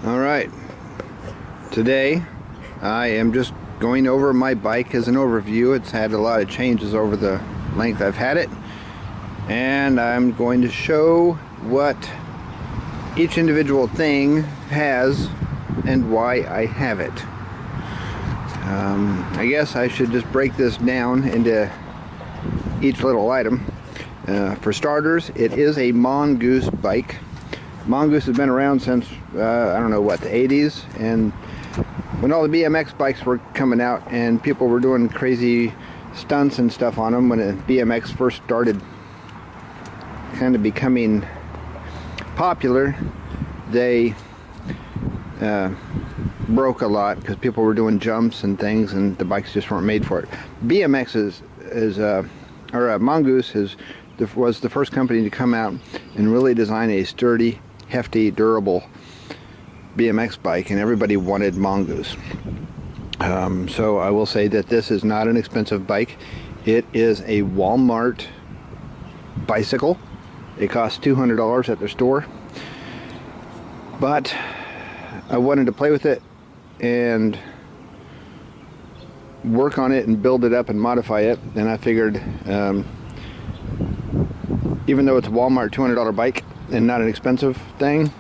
Alright, today I am just going over my bike as an overview. It's had a lot of changes over the length I've had it, and I'm going to show what each individual thing has and why I have it. I guess I should just break this down into each little item. For starters, it is a Mongoose bike. Mongoose has been around since, I don't know what, the 80s, and when all the BMX bikes were coming out and people were doing crazy stunts and stuff on them, when the BMX first started kind of becoming popular, they broke a lot because people were doing jumps and things and the bikes just weren't made for it. BMX Mongoose was the first company to come out and really design a sturdy, hefty, durable BMX bike, and everybody wanted Mongoose. So I will say that this is not an expensive bike. It is a Walmart bicycle. It costs $200 at their store, but I wanted to play with it and work on it and build it up and modify it, and I figured even though it's a Walmart $200 bike and not an expensive thing,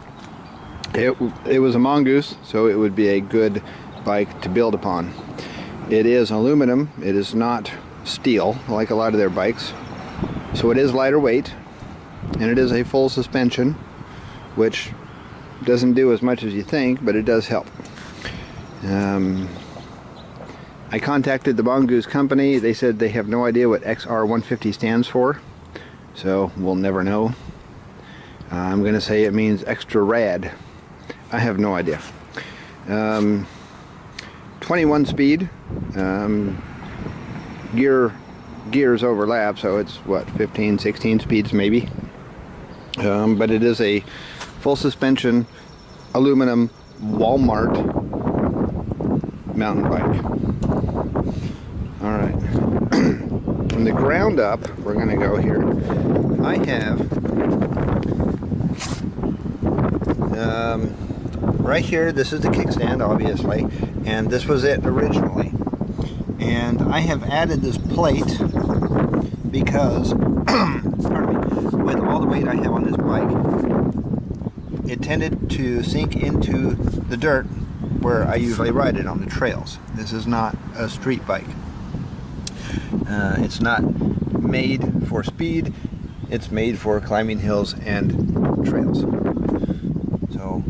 it was a Mongoose, so it would be a good bike to build upon. It is aluminum, it is not steel like a lot of their bikes, so it is lighter weight, and it is a full suspension, which doesn't do as much as you think, but it does help. I contacted the Mongoose company. They said they have no idea what XR150 stands for, so we'll never know. I'm gonna say it means extra rad. I have no idea. 21 speed. Gears overlap, so it's what, 15, 16 speeds maybe. But it is a full suspension aluminum Walmart mountain bike. Alright. From the ground up, we're going to go here. I have right here, this is the kickstand obviously, and this was it originally. And I have added this plate because pardon me, with all the weight I have on this bike, it tended to sink into the dirt where I usually ride it on the trails. This is not a street bike. It's not made for speed, it's made for climbing hills and trails. So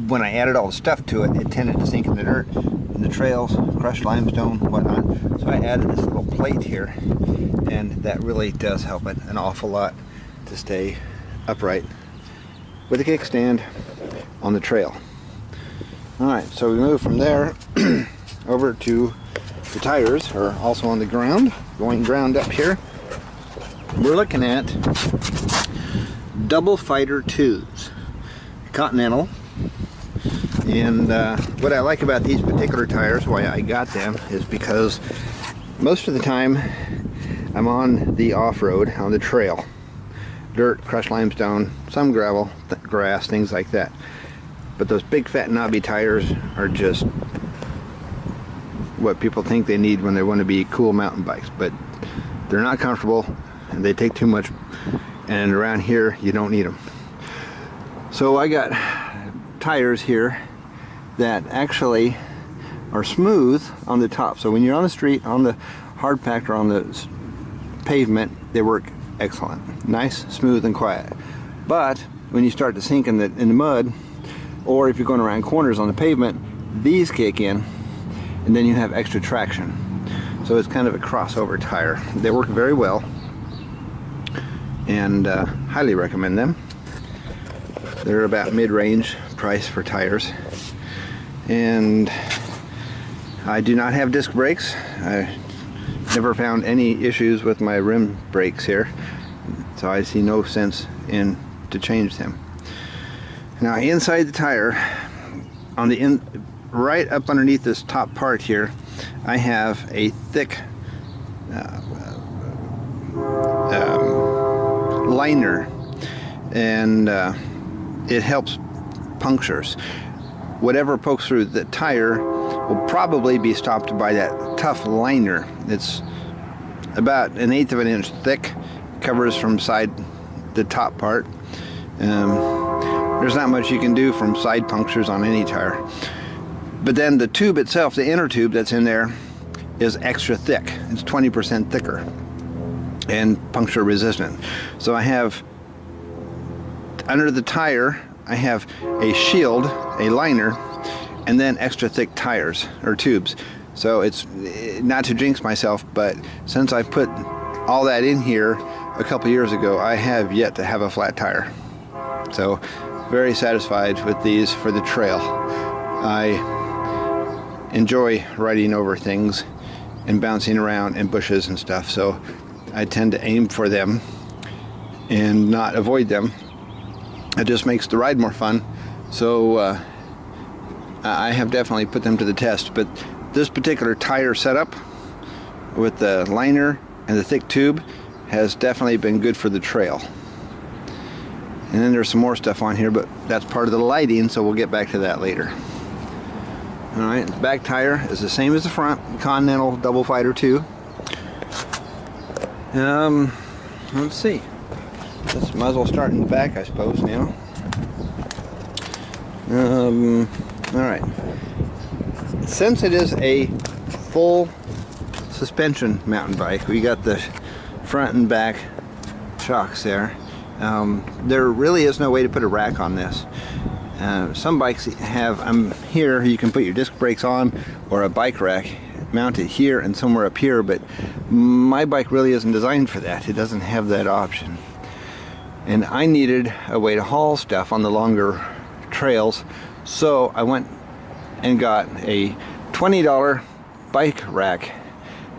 when I added all the stuff to it, it tended to sink in the dirt, in the trails, crushed limestone, whatnot. So I added this little plate here, and that really does help it an awful lot to stay upright with a kickstand on the trail. Alright, so we move from there over to the tires are also on the ground, going ground up here. We're looking at Double Fighter 2s, Continental. And what I like about these particular tires, why I got them, is because most of the time I'm on the off-road, on the trail. Dirt, crushed limestone, some gravel, grass, things like that. But those big fat knobby tires are just what people think they need when they want to be cool mountain bikes, but they're not comfortable and they take too much, and around here you don't need them. So I got tires here that actually are smooth on the top, so when you're on the street, on the hard packed or on the pavement, they work excellent, nice, smooth and quiet. But when you start to sink in the mud, or if you're going around corners on the pavement, these kick in and then you have extra traction. So it's kind of a crossover tire. They work very well, and highly recommend them. They're about mid-range price for tires. And I do not have disc brakes. I never found any issues with my rim brakes here, so I see no sense in to change them. Now inside the tire, on the right up underneath this top part here, I have a thick liner, and it helps punctures. Whatever pokes through the tire will probably be stopped by that tough liner. It's about 1/8 of an inch thick, covers from side the top part. There's not much you can do from side punctures on any tire. But then the tube itself, the inner tube that's in there, is extra thick. It's 20% thicker and puncture resistant. So I have, under the tire, I have a shield, a liner, and then extra thick tires or tubes. So it's not to jinx myself, but since I put all that in here a couple years ago, I have yet to have a flat tire. So very satisfied with these for the trail. I enjoy riding over things and bouncing around in bushes and stuff, so I tend to aim for them and not avoid them. It just makes the ride more fun. So I have definitely put them to the test, but this particular tire setup with the liner and the thick tube has definitely been good for the trail. And then there's some more stuff on here, but that's part of the lighting, so we'll get back to that later. Alright, the back tire is the same as the front, Continental Double Fighter 2. Let's see. Might as well start in the back, I suppose, now. Alright. Since it is a full suspension mountain bike, we got the front and back shocks there. There really is no way to put a rack on this. Some bikes have, here you can put your disc brakes on, or a bike rack mounted here and somewhere up here, but my bike really isn't designed for that. It doesn't have that option. And I needed a way to haul stuff on the longer trails, so I went and got a $20 bike rack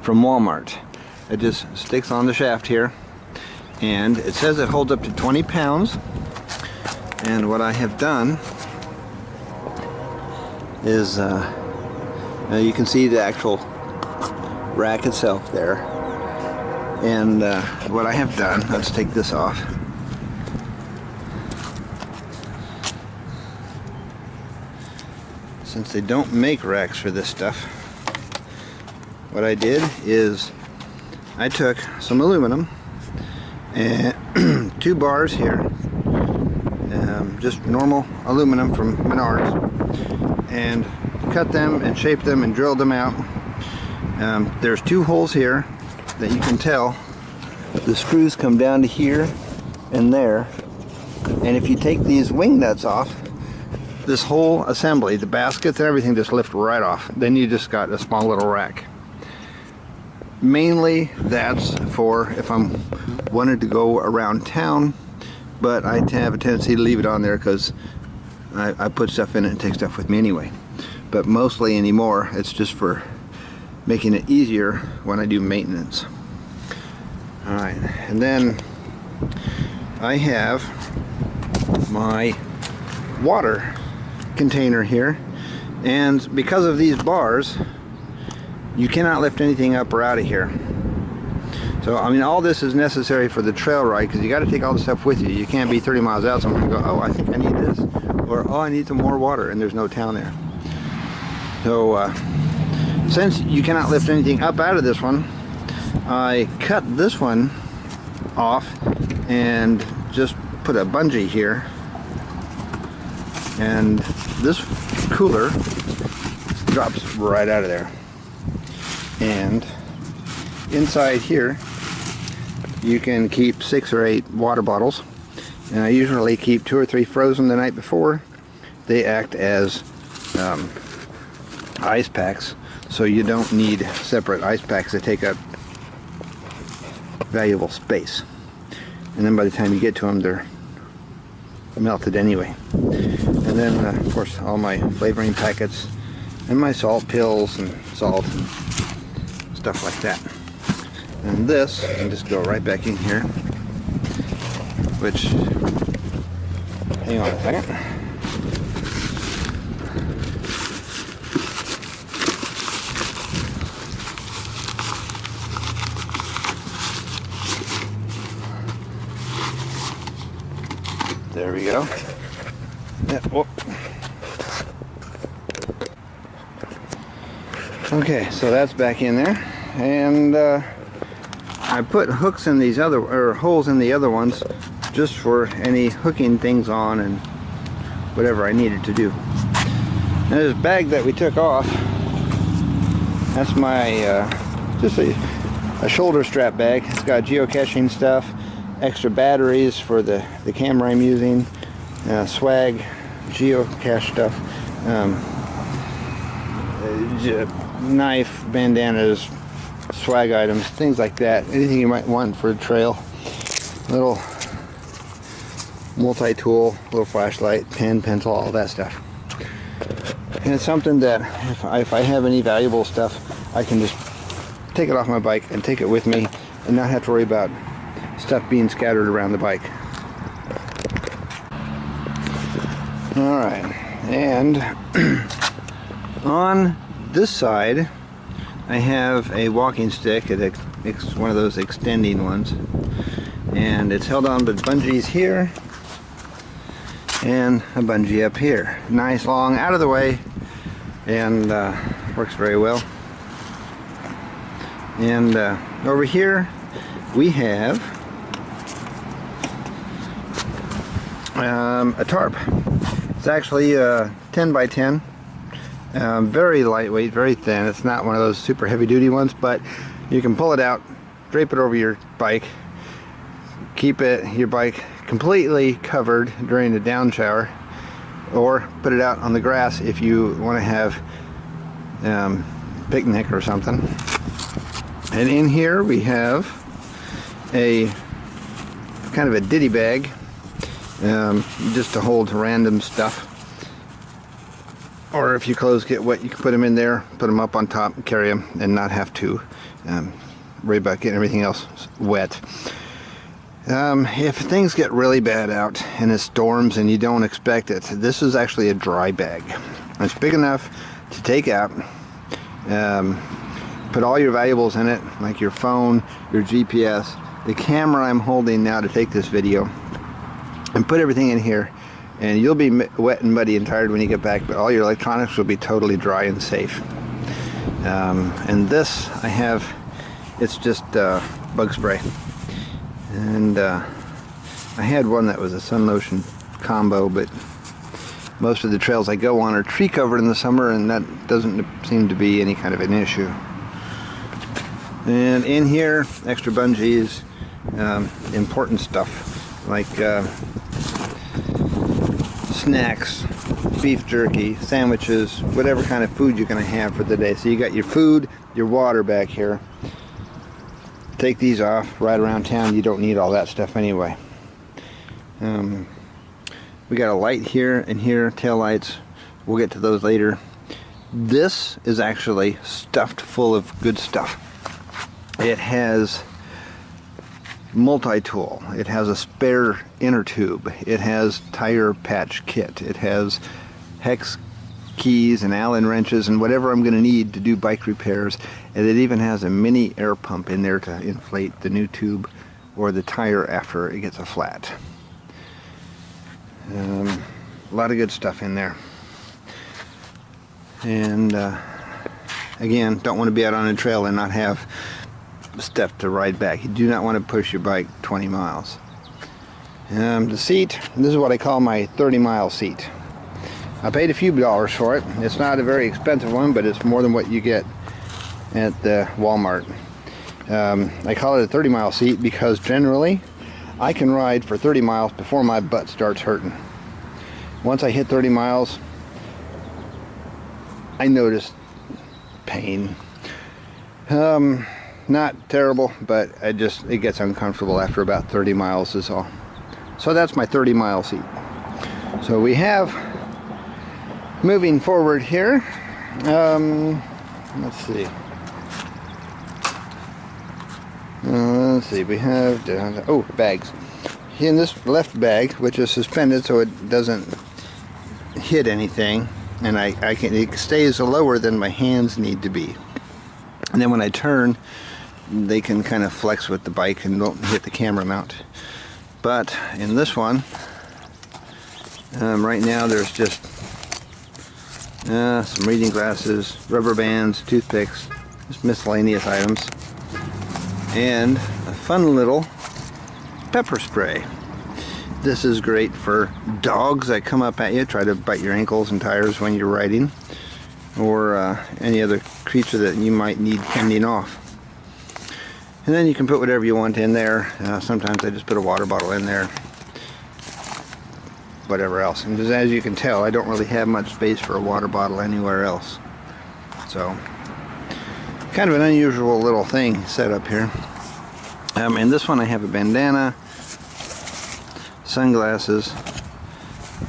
from Walmart. It just sticks on the shaft here, and it says it holds up to 20 pounds. And what I have done is, you can see the actual rack itself there. And what I have done, let's take this off. Since they don't make racks for this stuff, what I did is I took some aluminum and 2 bars here, just normal aluminum from Menards, and cut them and shaped them and drilled them out. There's 2 holes here that you can tell. The screws come down to here and there, and if you take these wing nuts off, this whole assembly, the baskets and everything, just lift right off. Then you just got a small little rack. Mainly that's for if I'm wanted to go around town, but I have a tendency to leave it on there because I put stuff in it and take stuff with me anyway. But mostly anymore, it's just for making it easier when I do maintenance. Alright, and then I have my water container here, and because of these bars, you cannot lift anything up or out of here. So I mean, all this is necessary for the trail ride, because you got to take all the stuff with you. You can't be 30 miles out somewhere and go, oh, I think I need this, or oh, I need some more water, and there's no town there. So since you cannot lift anything up out of this one, I cut this one off and just put a bungee here, and this cooler drops right out of there. And inside here you can keep 6 or 8 water bottles, and I usually keep 2 or 3 frozen the night before. They act as ice packs, so you don't need separate ice packs that take up valuable space, and then by the time you get to them, they're melted anyway. And then of course all my flavoring packets and my salt pills and salt and stuff like that. And this can just go right back in here, which, hang on a second. There we go. Whoop. Okay, so that's back in there, and I put hooks in these other, or holes in the other ones, just for any hooking things on and whatever I needed to do. Now this bag that we took off, that's my just a shoulder strap bag. It's got geocaching stuff, extra batteries for the camera I'm using, swag, geocache stuff, knife, bandanas, swag items, things like that. Anything you might want for a trail. Little multi-tool, little flashlight, pen, pencil, all that stuff. And it's something that if I have any valuable stuff, I can just take it off my bike and take it with me and not have to worry about stuff being scattered around the bike. Alright, and on this side I have a walking stick. It's one of those extending ones, and it's held on with bungees here and a bungee up here. Nice, long, out of the way, and works very well. And over here we have a tarp. It's actually 10 by 10, very lightweight, very thin. It's not one of those super heavy-duty ones, but you can pull it out, drape it over your bike, keep your bike completely covered during the down shower, or put it out on the grass if you want to have picnic or something. And in here we have a kind of a ditty bag, just to hold random stuff. Or if your clothes get wet, you can put them in there, put them up on top, and carry them, and not have to worry about getting everything else wet. If things get really bad out and it storms and you don't expect it, this is actually a dry bag. It's big enough to take out, put all your valuables in it, like your phone, your GPS, the camera I'm holding now to take this video, and put everything in here, and you'll be wet and muddy and tired when you get back, but all your electronics will be totally dry and safe. And this I have, it's just bug spray. And I had one that was a sun lotion combo, but most of the trails I go on are tree covered in the summer, and that doesn't seem to be any kind of an issue. And in here, extra bungees, important stuff like snacks, beef jerky, sandwiches, whatever kind of food you're going to have for the day. So you got your food, your water back here. Take these off. Right around town, you don't need all that stuff anyway. We got a light here and here, tail lights. We'll get to those later. This is actually stuffed full of good stuff. It has multi-tool. It has a spare inner tube. It has tire patch kit. It has hex keys and Allen wrenches and whatever I'm going to need to do bike repairs. And it even has a mini air pump in there to inflate the new tube or the tire after it gets a flat. A lot of good stuff in there. And again, don't want to be out on a trail and not have stuff to ride back. You do not want to push your bike 20 miles. The seat, this is what I call my 30-mile seat. I paid a few dollars for it. It's not a very expensive one, but it's more than what you get at the Walmart. I call it a 30-mile seat because generally I can ride for 30 miles before my butt starts hurting. Once I hit 30 miles, I notice pain. Not terrible, but it gets uncomfortable after about 30 miles is all. So that's my 30-mile seat. So we have, moving forward here, let's see. We have, bags. In this left bag, which is suspended so it doesn't hit anything, and it stays lower than my hands need to be. And then when I turn, they can kind of flex with the bike and don't hit the camera mount. But in this one, Right now there's just some reading glasses, rubber bands, toothpicks, just miscellaneous items, and a fun little pepper spray. This is great for dogs that come up at you, try to bite your ankles and tires when you're riding, or any other creature that you might need fending off. And then you can put whatever you want in there. Sometimes I just put a water bottle in there, whatever else. And just as you can tell, I don't really have much space for a water bottle anywhere else. So, kind of an unusual little thing set up here. And this one I have a bandana, sunglasses,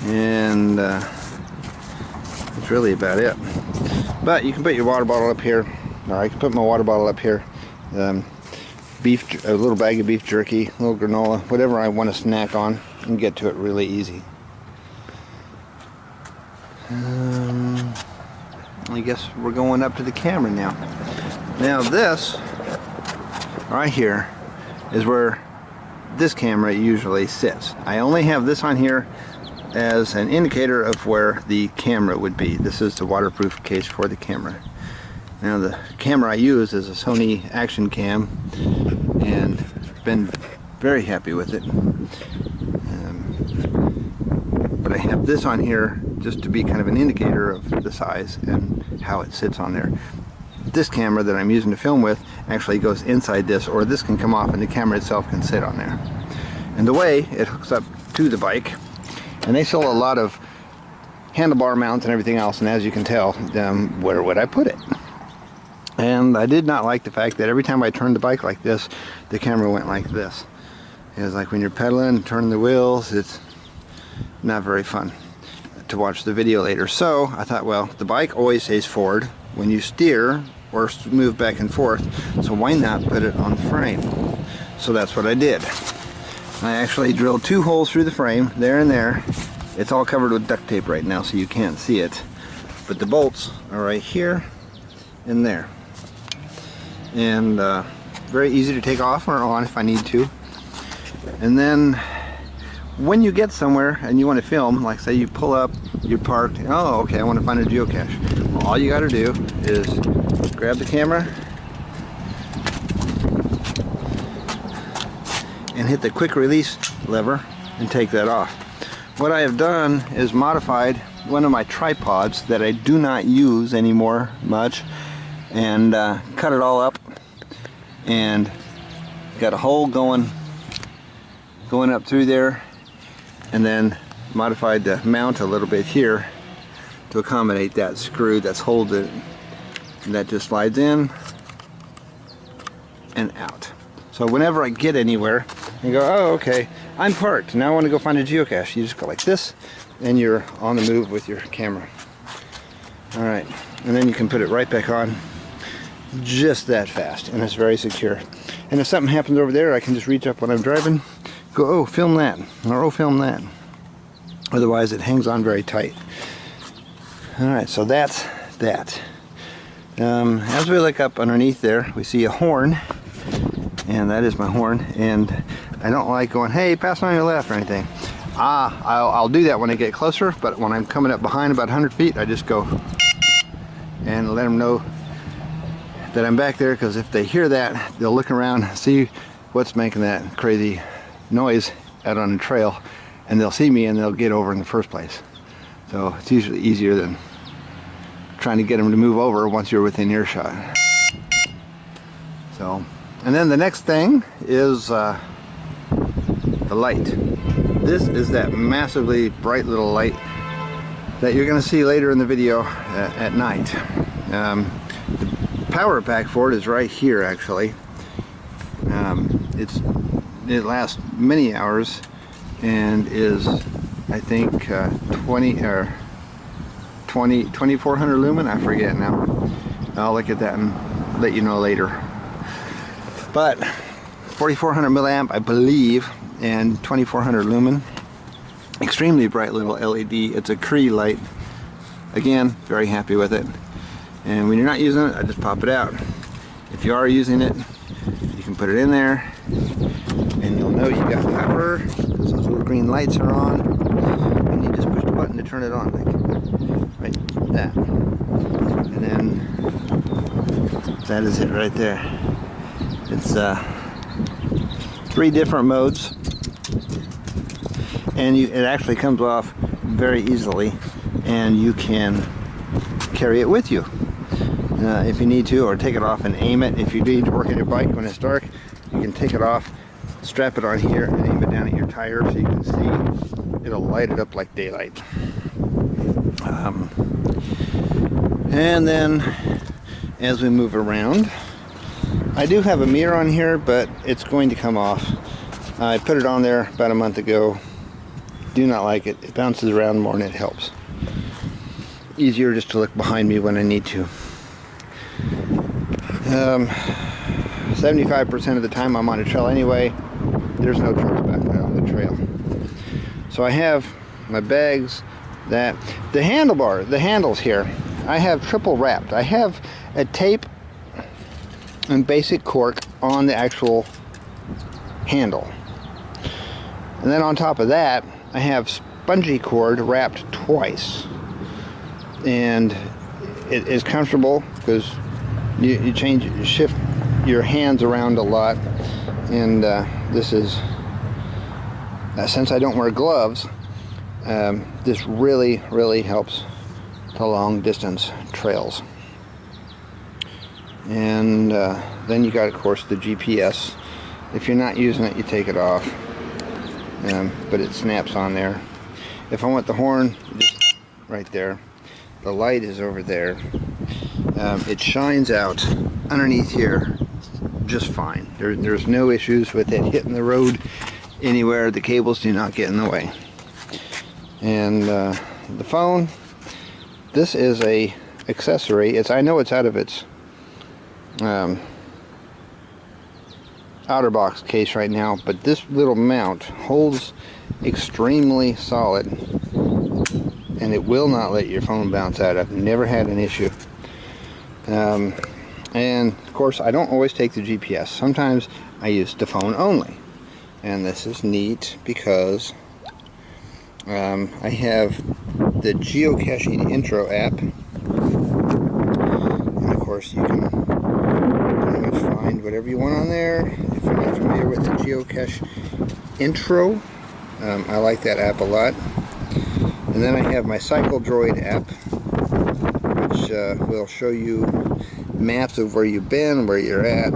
and that's really about it. But you can put your water bottle up here, or I can put my water bottle up here. A little bag of beef jerky, a little granola, whatever I want to snack on, and get to it really easy. I guess we're going up to the camera now. Now this right here is where this camera usually sits. I only have this on here as an indicator of where the camera would be. This is the waterproof case for the camera. Now the camera I use is a Sony Action Cam, and been very happy with it. But I have this on here just to be kind of an indicator of the size and how it sits on there. This camera that I'm using to film with actually goes inside this, or this can come off and the camera itself can sit on there. And the way it hooks up to the bike, and they sell a lot of handlebar mounts and everything else, and as you can tell, where would I put it? And I did not like the fact that every time I turned the bike like this, the camera went like this. It was like when you're pedaling and turning the wheels, it's not very fun to watch the video later. So I thought, well, the bike always stays forward when you steer or move back and forth, so why not put it on the frame? So that's what I did. I actually drilled 2 holes through the frame, there and there. It's all covered with duct tape right now, so you can't see it. But the bolts are right here and there. And very easy to take off or on if I need to. And then when you get somewhere and you want to film, like say you pull up, you're parked, oh okay, I want to find a geocache. Well, all you got to do is grab the camera and hit the quick release lever and take that off. What I have done is modified one of my tripods that I do not use anymore much, and cut it all up and got a hole going up through there, and then modified the mount a little bit here to accommodate that screw that's holding it, and that just slides in and out. So whenever I get anywhere and go, oh okay, I'm parked, now I want to go find a geocache, you just go like this and you're on the move with your camera. Alright, and then you can put it right back on just that fast, and it's very secure. And if something happens over there, I can just reach up when I'm driving, go, oh, film that, or oh, film that. Otherwise it hangs on very tight. Alright, so that's that. As we look up underneath there, we see a horn, and that is my horn, and I don't like going, hey, pass on your left or anything. I'll do that when I get closer, but when I'm coming up behind about 100 feet, I just go and let them know that I'm back there, because if they hear that, they'll look around, see what's making that crazy noise out on the trail, and they'll see me and they'll get over in the first place. So it's usually easier than trying to get them to move over once you're within earshot. So, and then the next thing is the light. This is that massively bright little light that you're going to see later in the video at night. The power pack for it is right here actually. It lasts many hours and is, I think, 2400 lumen, I forget now. I'll look at that and let you know later. But 4400 milliamp, I believe, and 2400 lumen. Extremely bright little LED. It's a Cree light. Again, very happy with it. And when you're not using it, I just pop it out. If you are using it, you can put it in there, and you'll know you got power because those little green lights are on. And you just push button to turn it on, like right that. And then that is it right there. It's 3 different modes, and it actually comes off very easily, and you can carry it with you if you need to, or take it off and aim it. If you need to work on your bike when it's dark, you can take it off, strap it on here, and aim it down at your tire so you can see. It'll light it up like daylight. And then as we move around, I do have a mirror on here, but it's going to come off. I put it on there about a month ago. Do not like it. It bounces around more than it helps. Easier just to look behind me when I need to. 75% of the time I'm on a trail anyway. There's no trucks back there on the trail. So I have my bags, the handles here, I have triple wrapped. I have a tape and basic cork on the actual handle. And then on top of that, I have spongy cord wrapped twice. And it is comfortable because you shift your hands around a lot. And this is, since I don't wear gloves, this really, really helps the long distance trails. And then you got, of course, the GPS. If you're not using it, you take it off, but it snaps on there. If I want the horn, just right there. The light is over there. It shines out underneath here just fine. There's no issues with it hitting the road anywhere. The cables do not get in the way. And the phone, this is a accessory. I know it's out of its outer box case right now, but this little mount holds extremely solid, and it will not let your phone bounce out. I've never had an issue. And of course, I don't always take the GPS. Sometimes I use the phone only, and this is neat because I have the geocaching intro app, and of course you can pretty much find whatever you want on there. If you're not familiar with the geocache intro, I like that app a lot. And then I have my Cycle Droid app, which will show you maps of where you've been, where you're at.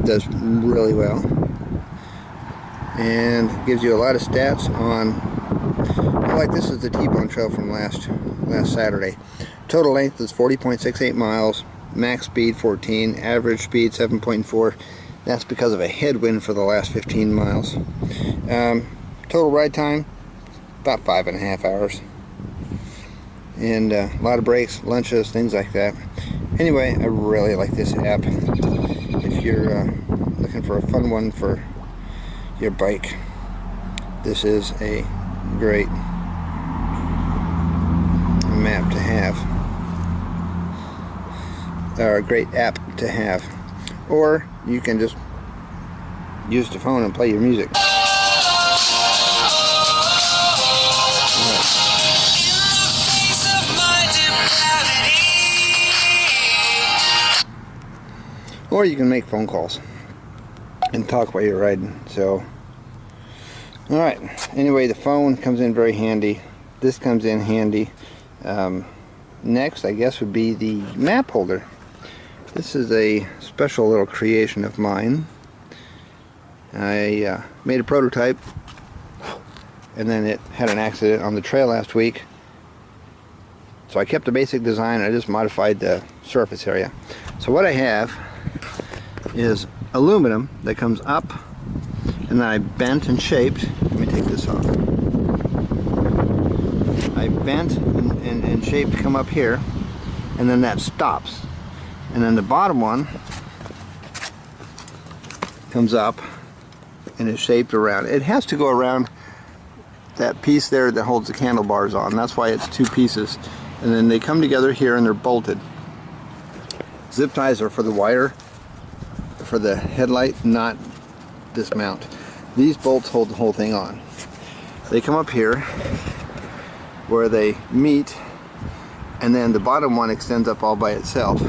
Does really well, and gives you a lot of stats on, like this is the T-Bone Trail from last Saturday. Total length is 40.68 miles, max speed 14, average speed 7.4. That's because of a headwind for the last 15 miles. Total ride time about 5.5 hours, and a lot of breaks, lunches, things like that. Anyway, I really like this app. If you're looking for a fun one for your bike, this is a great map to have, or a great app to have. Or you can just use the phone and play your music. Or you can make phone calls and talk while you're riding. So, alright, anyway, the phone comes in very handy. This comes in handy. Next, I guess, would be the map holder. This is a special little creation of mine. I made a prototype, and then it had an accident on the trail last week. So I kept the basic design, I just modified the surface area. So what I have is aluminum that comes up, and then I bent and shaped. Let me take this off. I bent and shaped to come up here, and then that stops. And then the bottom one comes up and is shaped around. It has to go around that piece there that holds the handlebars on. That's why it's 2 pieces. And then they come together here and they're bolted. Zip ties are for the wire, for the headlight, not this mount. These bolts hold the whole thing on. They come up here where they meet, and then the bottom one extends up all by itself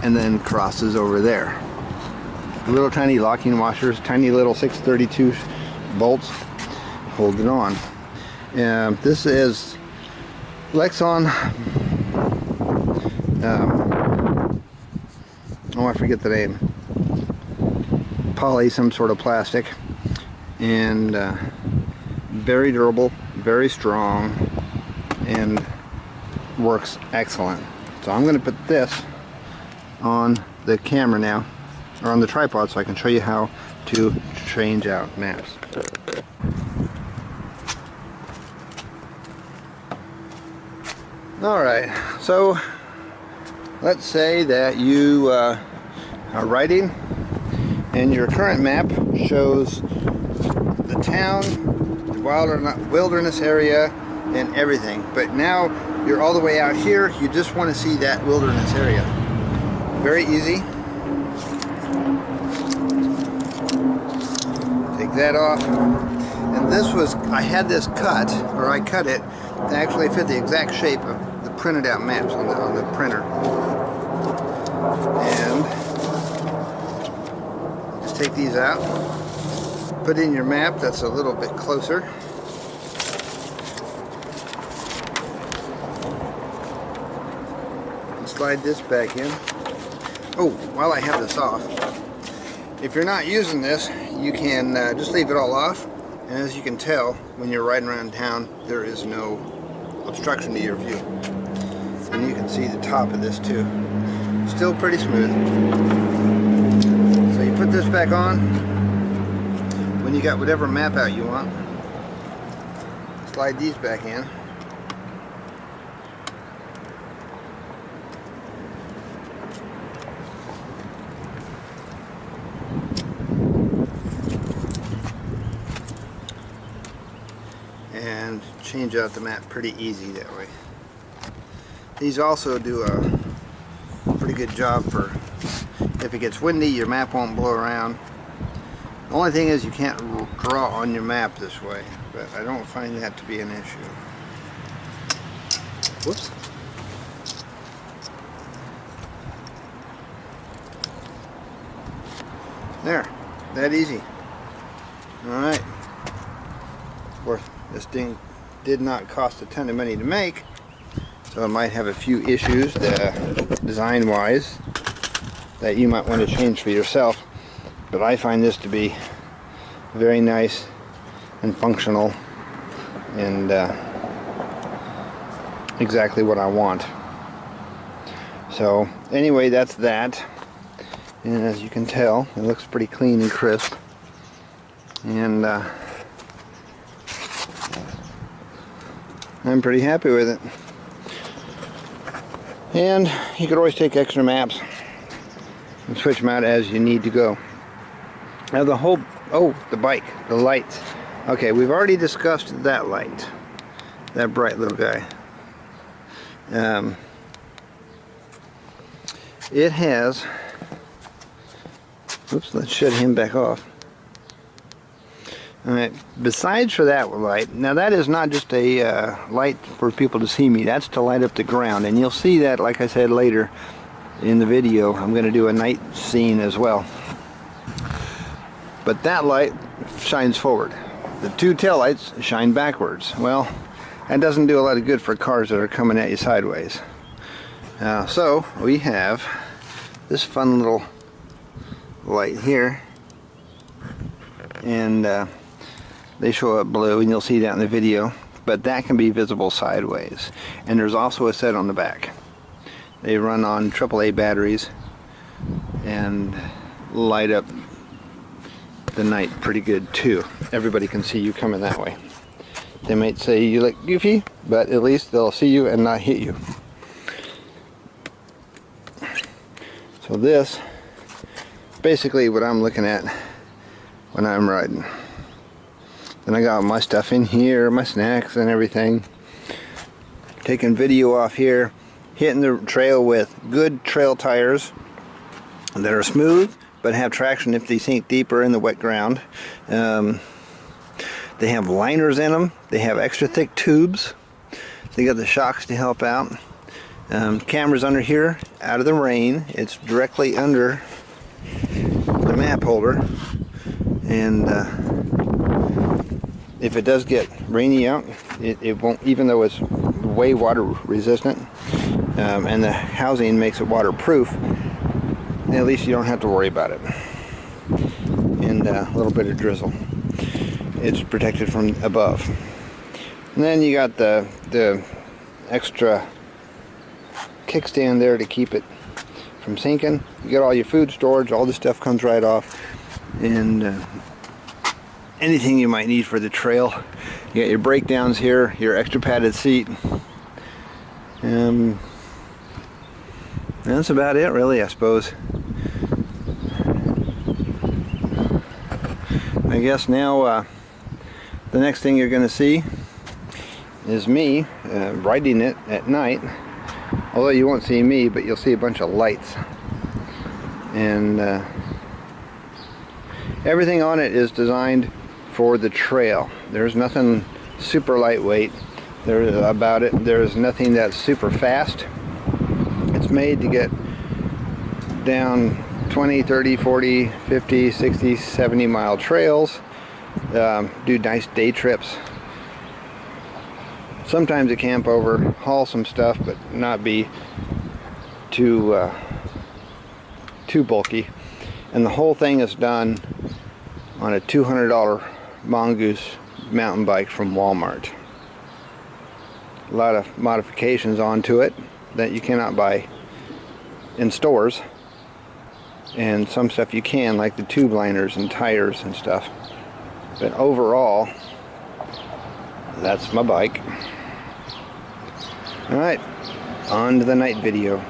and then crosses over there. Little tiny locking washers, tiny little 632 bolts hold it on. This is Lexon, oh, I forget the name, poly some sort of plastic, and very durable, very strong, and works excellent. So I'm going to put this on the camera now, or on the tripod, so I can show you how to change out maps. Alright, so let's say that you are riding and your current map shows the town, the wilderness area, and everything, but now you're all the way out here, you just want to see that wilderness area. Very easy. Take that off. And this was, I had this cut, or I cut it to actually fit the exact shape of the printed out maps on the printer. And just take these out, put in your map that's a little bit closer. And slide this back in. Oh, while I have this off, if you're not using this, you can just leave it all off. And as you can tell, when you're riding around town, there is no obstruction to your view. And you can see the top of this too. Still pretty smooth. So you put this back on when you got whatever map out you want. Slide these back in. And change out the map pretty easy that way. These also do a pretty good job for if it gets windy, your map won't blow around. The only thing is you can't draw on your map this way, but I don't find that to be an issue. Whoops. There, that easy. Alright. Of course, this thing did not cost a ton of money to make, so it might have a few issues design wise that you might want to change for yourself, but I find this to be very nice and functional and exactly what I want. So anyway, that's that, and as you can tell, it looks pretty clean and crisp, and I'm pretty happy with it. And you could always take extra maps and switch them out as you need to go. Now the whole, oh, the bike, the lights. Okay, we've already discussed that light, that bright little guy. It has, oops, let's shut him back off. Alright, besides for that light, now that is not just a light for people to see me, that's to light up the ground, and you'll see that, like I said, later in the video. I'm going to do a night scene as well. But that light shines forward. The two tail lights shine backwards. Well, that doesn't do a lot of good for cars that are coming at you sideways. So we have this fun little light here, and they show up blue, and you'll see that in the video, but that can be visible sideways. And there's also a set on the back. They run on AAA batteries and light up the night pretty good too. Everybody can see you coming that way. They might say you look goofy, but at least they'll see you and not hit you. So this basically what I'm looking at when I'm riding. Then I got my stuff in here, my snacks and everything. Taking video off here, hitting the trail with good trail tires that are smooth but have traction if they sink deeper in the wet ground. They have liners in them. They have extra thick tubes. They got the shocks to help out. Cameras under here, out of the rain. It's directly under the map holder. And if it does get rainy out, it won't, even though it's way water resistant, and the housing makes it waterproof, at least you don't have to worry about it. And a little bit of drizzle. It's protected from above. And then you got the extra kickstand there to keep it from sinking. You got all your food storage, all the stuff comes right off, and anything you might need for the trail. You got your breakdowns here, your extra padded seat. That's about it really, I suppose. I guess now the next thing you're going to see is me riding it at night. Although you won't see me, but you'll see a bunch of lights. And everything on it is designed for the trail. There's nothing super lightweight about it. There's nothing that's super fast. It's made to get down 20, 30, 40, 50, 60, 70 mile trails, do nice day trips. Sometimes a camp over, haul some stuff, but not be too bulky. And the whole thing is done on a $200 Mongoose mountain bike from Walmart. A lot of modifications onto it that you cannot buy in stores, and some stuff you can, like the tube liners and tires and stuff. But overall, that's my bike. Alright, on to the night video.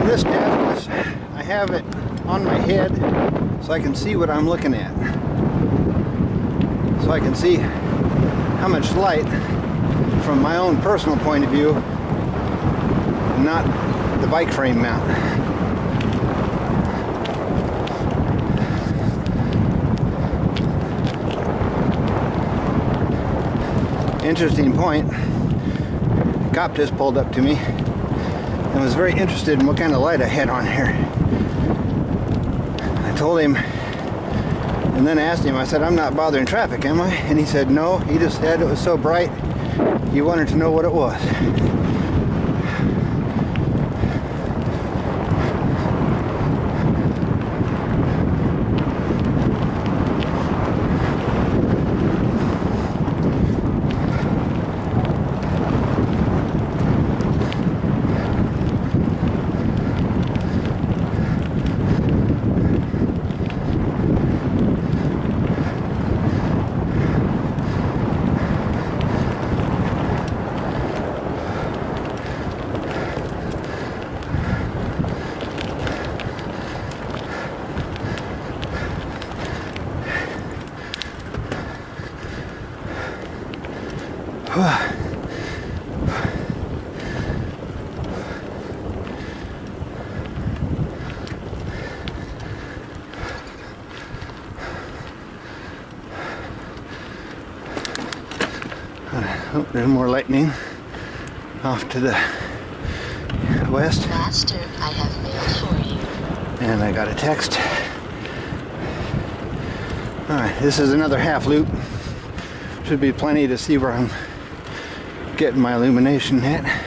This dash, I have it on my head so I can see what I'm looking at. So I can see how much light from my own personal point of view, not the bike frame mount. Interesting point. The cop just pulled up to me and was very interested in what kind of light I had on here. I told him, and then asked him, I said, I'm not bothering traffic, am I? And he said, no. He just said it was so bright, he wanted to know what it was. Oh, there's more lightning off to the west. Master, I have mail for you. And I got a text. Alright, this is another half loop. Should be plenty to see where I'm getting my illumination at.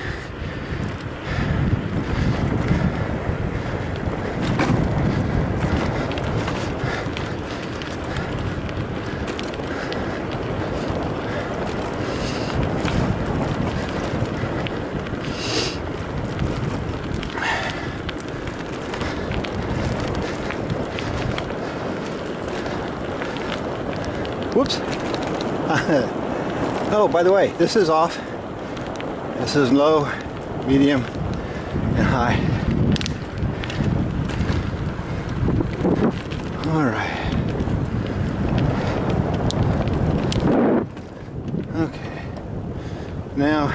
Whoops. Oh, by the way, this is off. This is low, medium, and high. All right. Okay. Now,